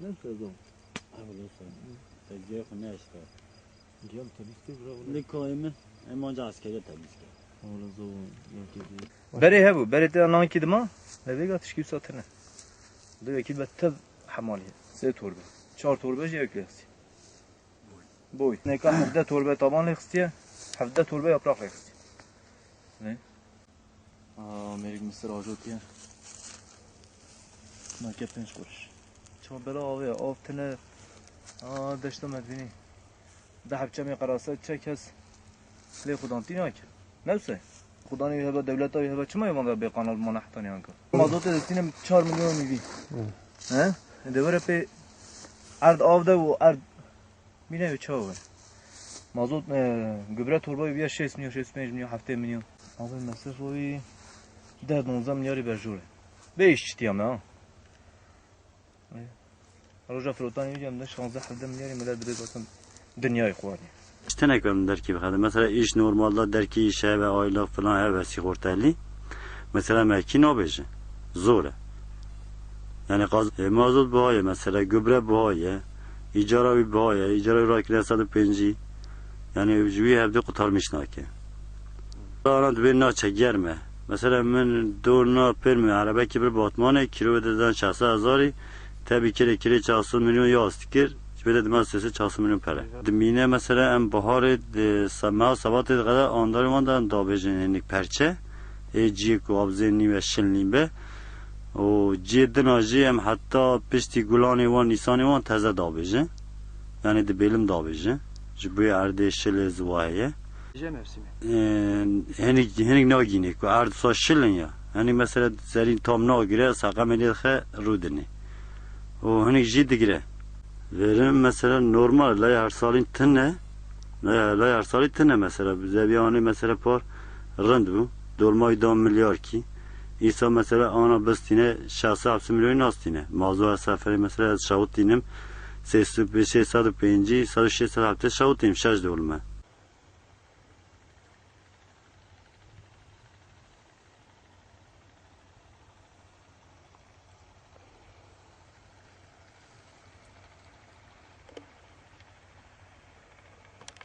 Ne sezon? Avlusun. Tezgah ne işte? Gel temizlik bravo. Likoymu emanca askeri temizlik. Ola zaman yakedi. بري هبو بري تي انا كي دما هذيك تشكي ساتنا دو اكيد بتب حماليه سه توربه 4 توربه جه كلاس بوي نكا 17 توربه طبعا لخستيه 17 توربه يابراق لخستيه نه امریک مصر آجوتیه ما که پنج قرش چون بلا آوه آفتنه دشتم مدبینی ده حبچه می قراسه چه کس لی خودانتی ناکه نوسه خدا نیه دولت های چه ما یمان به قانال ما نحتانی آنکه مازوت دستینم 4 میلیون میبی نه دوره پی ارد آفده و ارد مینه به چاوه مازوت گبره توربای بیا 6 میلیون 65 میلیون 7 میلیون آوه مصرف روی 10-19 میلیاری برجوره بیش چتیم ها روزا فروتانی میگم 16-17 میلیاری ملت بده واسه دنیای خوانی İşte ne kadar derki bir kadın. Mesela iş normalde derki işe ve aylık falan her ve sigortalı. Mesela mevki ne beje? Zor. Yani mazot bahaye mesela gübre bahaye, icara bir bahaye, icara rakile sadı penci. Yani ücüğü hepde kurtarmış nake. Anad bir naçe germe. Mesela ben doğruna permi araba ki bir batmane kilometreden 60,000 tabii kire çalsın milyon yastikir. Böyle demek sesi çalsın milyon para. Mine mesela en baharı sabah sabah kadar andarmandan dabeceninik perçe. Cik o abzeni ve şenli be. O cidden acı hem hatta pişti gulani van nisani van taze dabece. Yani de belim dabece. Bu ardı şele zuvaya. جه mevsimi. Henik ne ginek? Ardı saç şelen ya. Hani mesela serin tam ne gire sakam elhe rudeni. O hani ciddi gire. Verim mesela normal la her salin tane la her salin tane mesela bize bir anı mesela par rend bu dolmayı 10 milyar ki İsa mesela ana bastine şahsı hapsi milyon astine mağaza seferi mesela şahut dinim 650 150 hafta şahut dinim şarj dolma